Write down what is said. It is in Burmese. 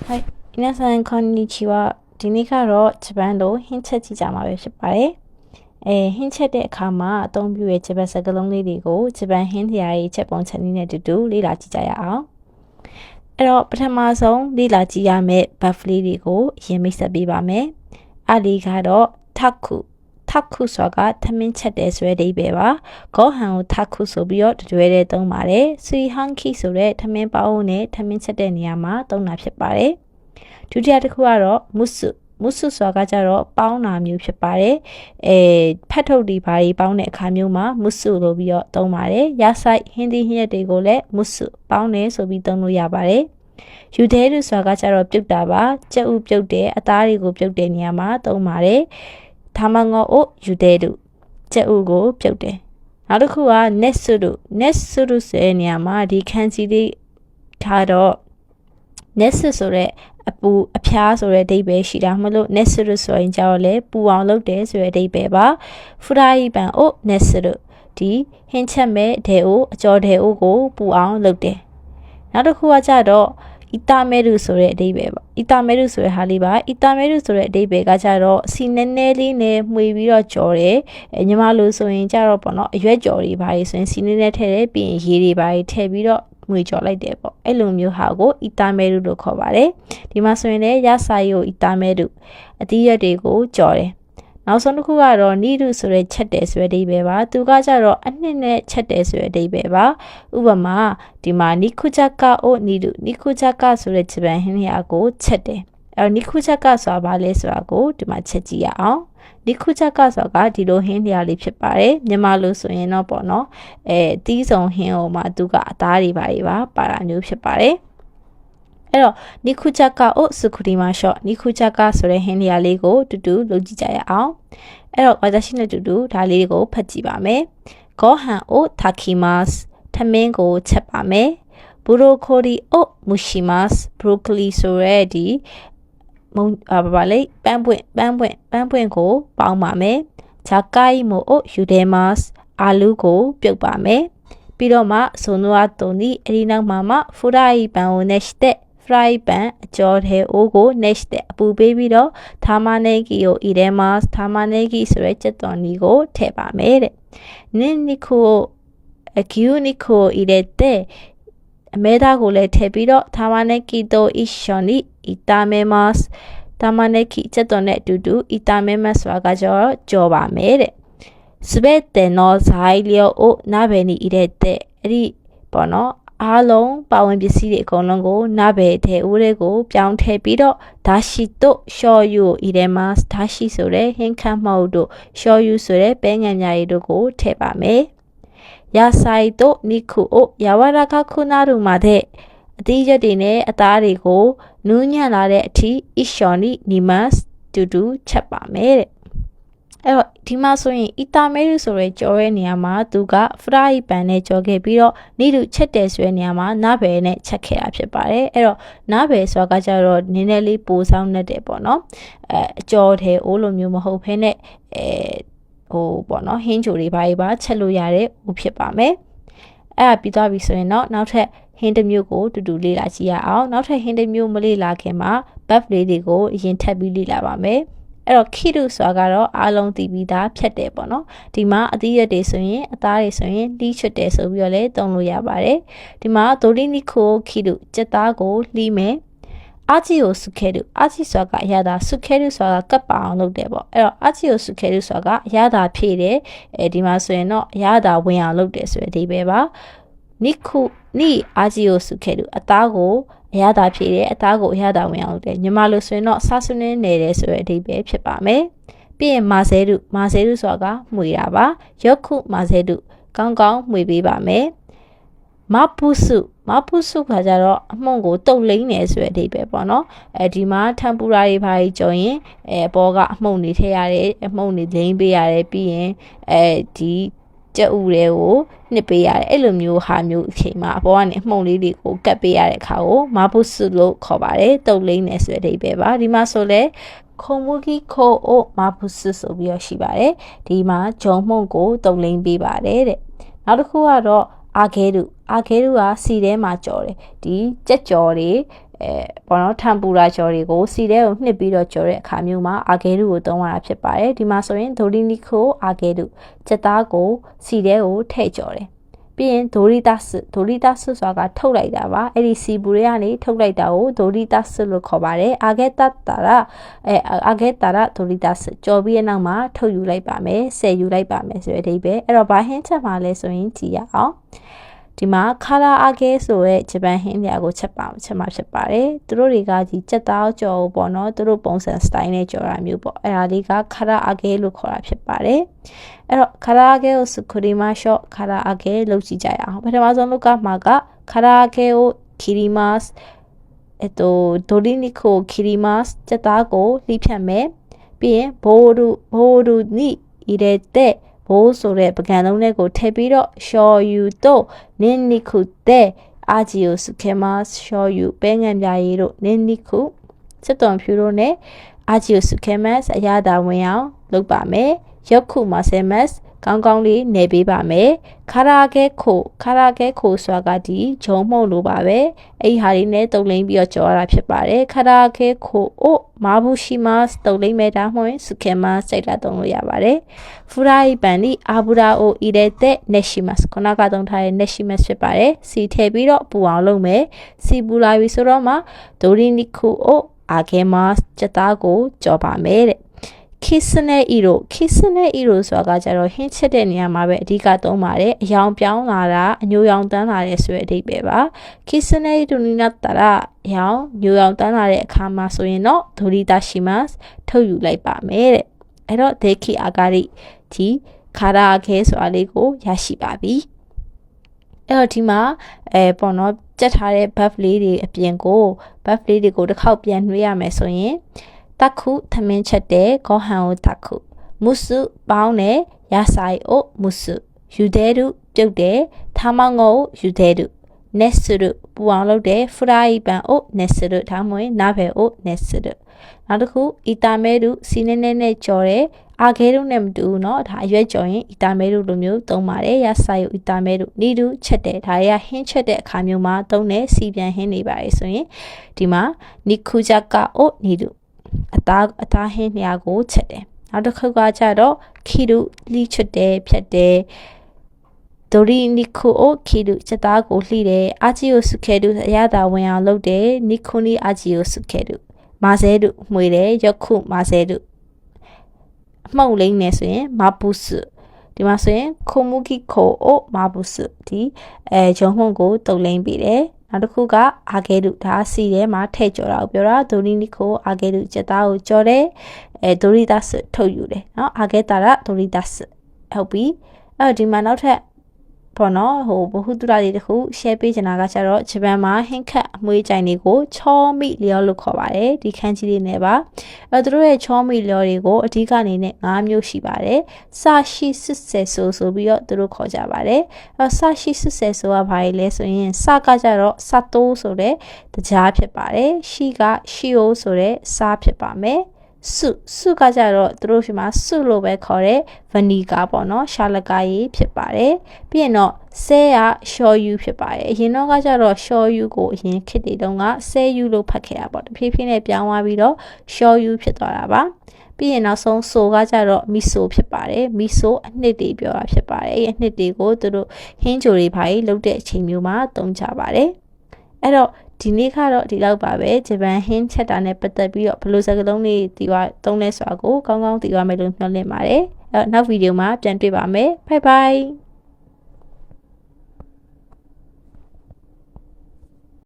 はい、皆さんこんにちは。ဒီနေ့ကတော့ဂျပန်လိုဟင်းချက်ကြည့်ကြမှာပဲဖြစ်ပါတယ်။ဟင်းချက်တဲ့အခါမှာအသုံးပြုတဲ့ဂျပန်စကားလုံးလေးတွေကိုဂျပန်ဟင်းတရားရေးချက်ပုံချက်နည်းနဲ့တူတူလေ့လာကြည့်ကြရအောင်။အဲ့တော့ပထမဆုံးလေ့လာကြည့်ရမယ့်ဘတ်ဖလေးတွေကိုအရင်မိတ်ဆက်ပေးပါမယ်။အဲ့ဒီကတော့takuဆိုတာကသမင်းချက်တဲ့ဆိုတဲ့အဓိပ္ပာယ်ပါ။ဂေါဟန်ကိုtakuဆိုပြီးတော့တွဲတဲ့သုံးပါတယ်။ဆွီဟန်ခီဆိုတဲ့သမင်းပေါင်းနဲ့သမင်းချက်တဲ့နေရာမှာသုံးတာဖြစ်ပါတယ်။ဒုတိယတစ်ခုကတော့မုစုဆိုတာကကြတော့ပေါင်းတာမျိုးဖြစ်ပါတယ်ဖတ်ထုတ်ဒီဘာတွေပေါင်းတဲ့အခါမျိုးမှာမုစုလို့ပြီးတော့သုံးပါတယ်ရဆိုင်ဟင်းသီးဟင်းရက်တွေကိုလည်းမုစုပေါင်းတယ်ဆိုပြီးသုံးလို့ရပါတယ်ယူဒဲလူဆိုတာကကြတော့ပြုတ်တာပါကြက်ဥပြုတ်တယ်အသားတွေကိုပြုတ်တဲ့နေရာမှာသုံးပါတယ်ဒါမှငေါ့အိုယူဒဲလူကြက်ဥကိုပြုတ်တယ်နောက်တစ်ခုကနက်ဆူလူဆိုတဲ့နေရာမှာဒီခန်းစီလေးထားတော့nest ဆိုတဲ့အပူအဖျားဆိုတဲ့အဓိပ္ပာယ်ရှိတာမလို့ nest ဆိုရင်ကြောက်လဲပူအောင်လုပ်တယ်ဆိုတဲ့အဓိပ္ပာယ်ပါဖူရာယီပန်အို nest ဒီဟင်းချက်မဲ့ဒဲအိုအကျော်ဒဲအိုကိုပူအောင်လုပ်တယ်နောက်တစ်ခုကကြတော့အီတာမဲရုဆိုတဲ့အဓိပ္ပာယ်ပါအီတာမဲရုဆိုတဲ့ဟာလေးပါအီတာမဲရုဆိုတဲ့အဓိပ္ပာယ်ကကြတော့စီနဲနဲလေးနဲ့မှွေပြီးတော့ကြော်တယ်ညီမလိုဆိုရင်ကြတော့ပေါ့နော်အရွက်ကြော်တွေပါဆိုရင်စီနဲနဲထည့်တယ်ပြီးရင်ရေတွေပါထည့်ပြီးတော့ငွေကြော်လိုက်တယ်ပေါ့အဲ့လိုမျိုးဟာကိုအီတာမဲရုလို့ခေါ်ပါတယ်ဒီမှာဆိုရင်လည်းရဆိုင်ကိုအီတာမဲရုအသီးရွက်တွေကိုကြော်တယ်နောက်ဆုံးတစ်ခုကတော့နီရုဆိုတဲ့ချက်တယ်ဆိုတဲ့အဓိပ္ပာယ်ပါသူကကြတော့အနှစ်နဲ့ချက်တယ်ဆိုတဲ့အဓိပ္ပာယ်ပါဥပမာဒီမှာနီခုချက်ကအိုနီခုချက်ကဆိုတဲ့ဂျပန်ဟင်းလျာကိုချက်တယ်အဲ့တော့နီခုချက်ကဆိုတာဘာလဲဆိုတာကိုဒီမှာချက်ကြည့်ရအောင်ဒီခုချက်ကဆိုတာကဒီလိုဟင်းလျာလေးဖြစ်ပါတယ်မြန်မာလိုဆိုရင်တော့ပေါ့နော်တီးစုံဟင်းဟိုမှာသူကအသားတွေပါတာမျိုးဖြစ်ပါတယ်အဲ့တော့နီခုချက်ကအိုစုခရီမာရှော့နီခုချက်ကဆိုတဲ့ဟင်းလျာလေးကိုတူတူလုပ်ကြည့်ကြရအောင်အဲ့တော့ဝါသရှိနဲ့တူတူဒါလေးကိုဖတ်ကြည့်ပါမယ်ဂေါဟန်အိုတာကီမတ်ထမင်းကိုချက်ပါမယ်ဘူရိုကိုလီအိုမူရှိမတ်ဘရိုကလီဆိုတဲ့ဒီပန်းပွင့်ကိုပေါင်းပါမယ်ဂျာကိုင်မိုအိုယူဒဲမတ်အာလူးကိုပြုတ်ပါမယ်ပြီးတော့မှဆိုနိုအတိုနီအရီနောက်မှာဖူရိုင်ပန်ကိုနဲ့တဲ့ဖရိုင်ပန်အကျော်ထဲအိုးကိုနဲ့တဲ့အပူပေးပြီးတော့သာမနေကီကိုအီဒဲမတ်သာမနေကီဆိုတဲ့ကြက်သွန်နီကိုထည့်ပါမယ်တဲ့နင်းနီကိုအကျူနီကိုအီဒဲတဲ့အမဲသားကိုလည်းထည့်ပြီးတော့သာမနေကီတိုအီရှော်နီအီတာမဲမတ်သာမနေကီချက်သွန်နဲ့အတူတူအီတာမဲမတ်ဆိုတာကကြော်ပါမယ်တဲ့စပက်တဲ့နော်ဇိုင်းလျောအိုနာဘယ်နီအီတဲ့အဲ့ဒီပေါ့နော်အားလုံးပါဝင်ပစ္စည်းတွေအကုန်လုံးကိုနာဘယ်ထဲဦးတွေကိုပြောင်းထည့်ပြီးတော့ဒါရှိတို့ရှော်ယူအီတဲ့မှာဒါရှိဆိုတဲ့ဟင်းခမ်းမဟုတ်တို့ရှော်ယူဆိုတဲ့ပဲငံမြာရီတို့ကိုထည့်ပါမယ်ယာဆိုင်တို့နီခုအိုယာဝရာကခုနာရူမှာတဲ့အသီးရွက်တွေနဲ့အသားတွေကိုနူးညံ့လာတဲ့အထိအီရှော်နီနီမတ်တူတူချက်ပါမယ်တဲ့အဲ့တော့ဒီမှာဆိုရင်အီတာမဲရုဆိုရဲကြော်တဲ့နေရာမှာသူကဖရိုင်ပန်နဲ့ကြော်ခဲ့ပြီးတော့နီလူချက်တယ်ဆိုတဲ့နေရာမှာနားဘယ်နဲ့ချက်ခဲ့တာဖြစ်ပါတယ်အဲ့တော့နားဘယ်ဆိုတာကကြတော့နည်းနည်းလေးပိုဆောင်နေတယ်ပေါ့နော်အကြော်တယ်အိုးလိုမျိုးမဟုတ်ဘဲနဲ့ဟိုပေါ့နော်ဟင်းချိုတွေပါချက်လို့ရတဲ့ဥဖြစ်ပါမယ်အဲ့ဒါပြီးသွားပြီဆိုရင်တော့နောက်ထပ်ဟင်းတစ်မျိုးကိုတူတူလေ့လာကြည့်ရအောင်နောက်ထပ်ဟင်းတစ်မျိုးမလေ့လာခင်မှာဘတ်လေးတွေကိုအရင်ထပ်ပြီးလေ့လာပါမယ်အဲ့တော့ခိရုဆိုတာကတော့အားလုံးသိပြီးသားဖြတ်တယ်ပေါ့နော်ဒီမှာအသီးရွက်တွေဆိုရင်အသားတွေဆိုရင်လှီးချွတ်တယ်ဆိုပြီးတော့လည်းသုံးလို့ရပါတယ်ဒီမှာဒိုရီနီခိုခိရုစက်သားကိုလှီးမယ်အာချီကိုစုခဲရုအာချီဆိုတာကအရသာစုခဲရုဆိုတာကပ်ပါအောင်လုပ်တယ်ပေါ့အဲ့တော့အာချီကိုစုခဲရုဆိုတာကအရသာဖြည့်တယ်ဒီမှာဆိုရင်တော့အရသာဝင်အောင်လုပ်တယ်ဆိုတဲ့အဓိပ္ပာယ်ပါနီအာချီကိုစုခဲရုအသားကိုအရသာဖြည့်တယ်အသားကိုအရသာဝင်အောင်လုပ်တယ်ညီမလို့ဆိုရင်တော့ဆာဆုနင်းနေတယ်ဆိုတဲ့အဓိပ္ပာယ်ဖြစ်ပါမယ်ပြီးရင်မာဆဲရုဆိုတာကမှွေတာပါယော့ခုမာဆဲရုကောင်းမှွေပေးပါမယ်မပုစုခါကြတော့အမှုန့်ကိုတုတ်လိမ့်နေဆိုတဲ့အဓိပ္ပာယ်ပေါ့နော်ဒီမှာထမ်ပူရာတွေဘာကြီးကြော်ရင်အပေါ်ကအမှုန့်တွေထည့်ရတယ်အမှုန့်တွေလိမ့်ပေးရတယ်ပြီးရင်ဒီကြက်ဥတွေကိုနှစ်ပေးရတယ်အဲ့လိုမျိုးဟာမျိုးအချိန်မှာအပေါ်ကနေအမှုန့်လေးတွေကိုကတ်ပေးရတဲ့အခါကိုမပုစုလို့ခေါ်ပါတယ်တုတ်လိမ့်နေဆိုတဲ့အဓိပ္ပာယ်ပါဒီမှာဆိုလဲခုံမူကီခိုအိုမပုစုဆိုပြီးတော့ရှိပါတယ်ဒီမှာဂျုံမှုန့်ကိုတုတ်လိမ့်ပေးပါတယ်တဲ့နောက်တစ်ခုကတော့အာခဲရုကစီထဲမှာကြော်တယ်ဒီကြက်ကြော်တွေ ပေါ်တော့ထမ်ပူရာကြော်တွေကိုစီထဲကိုနှစ်ပြီးတော့ကြော်တဲ့အခါမျိုးမှာအာဂဲရုကိုသုံးရတာဖြစ်ပါတယ်ဒီမှာဆိုရင်ဒိုရီနီကိုအာဂဲရုစက်သားကိုစီထဲကိုထည့်ကြော်တယ်ပြီးရင်ဒိုရီတာစ်ဆိုတာကထုတ်လိုက်တာပါအဲ့ဒီစီပူတွေကနေထုတ်လိုက်တာကိုဒိုရီတာစ်လို့ခေါ်ပါတယ်အာဂဲတာရာဒိုရီတာစ်ကြော်ပြီးတဲ့နောက်မှာထုတ်ယူလိုက်ပါမယ်ဆယ်ယူလိုက်ပါမယ်ဆိုတဲ့အဓိပ္ပာယ်အဲ့တော့ဘာဟင်းချက်မှာလဲဆိုရင်ကြည့်ရအောင်ဒီမှာခါရာအာဂဲဆိုတဲ့ဂျပန်ဟင်းလျာကိုချက်မှာဖြစ်ပါတယ်သူတို့တွေကဒီစက်သားကြော်ပေါ့နော်သူတို့ပုံစံစတိုင်းနဲ့ကြော်တာမျိုးပေါ့အဲ့ဒါလေးကခါရာအာဂဲလို့ခေါ်တာဖြစ်ပါတယ်အဲ့တော့ခါရာအာဂဲကိုစကူရီမာရှော့ခါရာအာဂဲလုပ်ကြည့်ကြရအောင်ပထမဆုံးလုပ်ကမှာကခါရာအာဂဲကိုခီရီမတ်ဒိုရီနီကိုခီရီမတ်စက်သားကိုလှိဖြတ်မယ်ပြီးရင်ဘိုဒူနီဤတဲ့ဘိုးဆိုတဲ့ပကံလုံးလေးကိုထည့်ပြီးတော့ရှော်ယူတော့နင်းနီခုတဲ့အာဂျီယိုစကေမတ်ရှော်ယူပဲငံပြားရည်တို့နင်းနီခုစစ်တော်ဖြူတို့နဲ့အာဂျီယိုစကေမတ်အရသာဝင်အောင်လုပ်ပါမယ်ရက်ခုမာဆယ်မတ်ကောင်းကောင်းလေးနေပေးပါမယ်ခါရာဂဲခိုဆိုတာကဒီဂျုံမှုန့်လိုပါပဲအဲ့ဒီဟာလေးနဲ့တုံလိမ့်ပြီးတော့ကြော်ရတာဖြစ်ပါတယ်ခါရာဂဲခိုမာဘူးရှိမတ်တုံလိမ့်မဲ့ဒါမှမဟုတ်စကေမတ်စိတ်လာတုံလို့ရပါတယ်ဖူရာဤပန်ဒီအာဘူရာအိုဤတဲ့နဲ့ရှိမတ်ခုနကတုံထားတဲ့နဲ့ရှိမတ်ဖြစ်ပါတယ်စီထည့်ပြီးတော့ပူအောင်လုပ်မယ်စီပူလာပြီဆိုတော့မှဒိုရီနီခိုအာဂဲမတ်စက်သားကိုကြော်ပါမယ်တဲ့ခိစနဲ့အီရိုဆိုတာကကြတော့ဟင်းချက်တဲ့နေရာမှာပဲအဓိကသုံးပါတယ်အယောင်ပြောင်းလာတာအညိုရောင်တန်းလာတဲ့ဆိုတဲ့အဓိပ္ပာယ်ပါခိစနဲ့ဒူနီနာတာရာရောင်ညိုရောင်တန်းလာတဲ့အခါမှာဆိုရင်တော့ဒိုရီတာရှိမတ်ထုတ်ယူလိုက်ပါမယ်တဲ့အဲ့တော့ဒေခိအာဂါရီဒီခါရာခဲဆိုတာလေးကိုရရှိပါပြီအဲ့တော့ဒီမှာပေါ့နော်ကြက်ထားတဲ့ buff လေးတွေအပြင်ကို buff လေးတွေကိုတစ်ခေါက်ပြန်နှွေးရမယ်ဆိုရင်တခုသမင်းချက်တဲ့ဂေါဟန်ကိုတခုမုစုပေါင်းတဲ့ရဆိုင်အိုမုစုယူဒဲရုပြုတ်တဲ့ထားမောင်းကိုယူဒဲရုနက်ဆရုပူအောင်လုပ်တဲ့ဖရိုင်ပန်အိုနက်ဆရုထားမွေနာဘဲအိုနက်ဆရုနောက်တစ်ခုအီတာမဲရုစီနေနေနဲ့ကြော်တဲ့အာဂဲရုနဲ့မတူဘူးเนาะဒါအရွက်ကြော်ရင်အီတာမဲရုလိုမျိုးသုံးပါတယ်ရဆိုင်ရုအီတာမဲရုနီဒူချက်တဲ့ဒါတွေကဟင်းချက်တဲ့အခါမျိုးမှာသုံးတဲ့စီပြန်ဟင်းနေပါတယ်ဆိုရင်ဒီမှာနီခူဂျာကာအိုနီဒူအသားဟင်းနေရာကိုချက်တယ်နောက်တစ်ခုကကြတော့ခီရုလှီချက်တယ်ဖြတ်တယ်ဒိုရီနီကိုခီရုစက်သားကိုလှီတယ်အာဂျီယိုစုခဲတုအရသာဝင်အောင်လုပ်တယ်နီခုနီအာဂျီယိုစုခဲတုမာဆဲတုမှွေတယ်ယခုမာဆဲတုအမှုန့်လိမ့်နေဆိုရင်မာပူစုဒီမှာဆိုရင်ခိုမူကီခိုမာပူစုဒီဂျုံမှုန့်ကိုတုံလိမ့်ပြီးတယ်နောက်တစ်ခုကအာဂဲရုဒါစီထဲမှာထည့်ကြော်တာကိုပြောတာဒိုရီနီကိုအာဂဲရုစက်သားကိုကြော်တယ်ဒိုရီတာစ်ထုတ်ယူတယ်เนาะအာဂဲတာရာဒိုရီတာစ်ဟုတ်ပြီအဲ့တော့ဒီမှာနောက်ထပ်ပေါ့နော်ဘဟုတုတလေးတခု share ပေးချင်တာကကျတော့ဂျပန်မှာဟင်းခတ်အမွှေးကြိုင်တွေကိုချောမိလျောလို့ခေါ်ပါတယ်ဒီခန်းကြီးလေးနဲ့ပါအဲ့တော့သူတို့ရဲ့ချောမိလျောတွေကိုအဓိကအနေနဲ့၅မျိုးရှိပါတယ်စာရှိစစ်ဆယ်ဆိုပြီးတော့သူတို့ခေါ်ကြပါတယ်အဲ့စာရှိစစ်ဆယ်ဆိုတာဘာလဲဆိုရင်စကကြတော့စတိုးဆိုတဲ့တရားဖြစ်ပါတယ်ရှိကရှိအိုဆိုတဲ့စားဖြစ်ပါမယ်စုကကြတော့သူတို့ရှိမှာစုလို့ပဲခေါ်တဲ့ဗနီကာပေါ့နော်ရှာလကာရေးဖြစ်ပါတယ်ပြီးရင်တော့ဆဲကရှော်ယူဖြစ်ပါတယ်အရင်တော့ကကြတော့ရှော်ယူကိုအရင်ခေတ်တွေတုန်းကဆဲယူလို့ဖတ်ခဲ့တာပေါ့တဖြည်းဖြည်းနဲ့ပြောင်းသွားပြီးတော့ရှော်ယူဖြစ်သွားတာပါပြီးရင်နောက်ဆုံးဆိုကကြတော့မီဆိုဖြစ်ပါတယ်မီဆိုအနှစ်တွေပြောတာဖြစ်ပါတယ်အဲ့အနှစ်တွေကိုသူတို့ဟင်းကြိုတွေဘာကြီးလုပ်တဲ့အချိန်မျိုးမှာသုံးကြပါတယ်အဲ့တော့ဒီနေ့ကတော့ဒီလောက်ပါပဲဂျပန်ဟင်းချက်တာနဲ့ပတ်သက်ပြီးတော့ဘယ်လိုစကားလုံးတွေတီးသွားသုံးလဲဆိုတာကိုကောင်းကောင်းသိသွားမယ်လို့မျှော်လင့်ပါတယ်အဲ့တော့နောက်ဗီဒီယိုမှာပြန်တွေ့ပါမယ် bye bye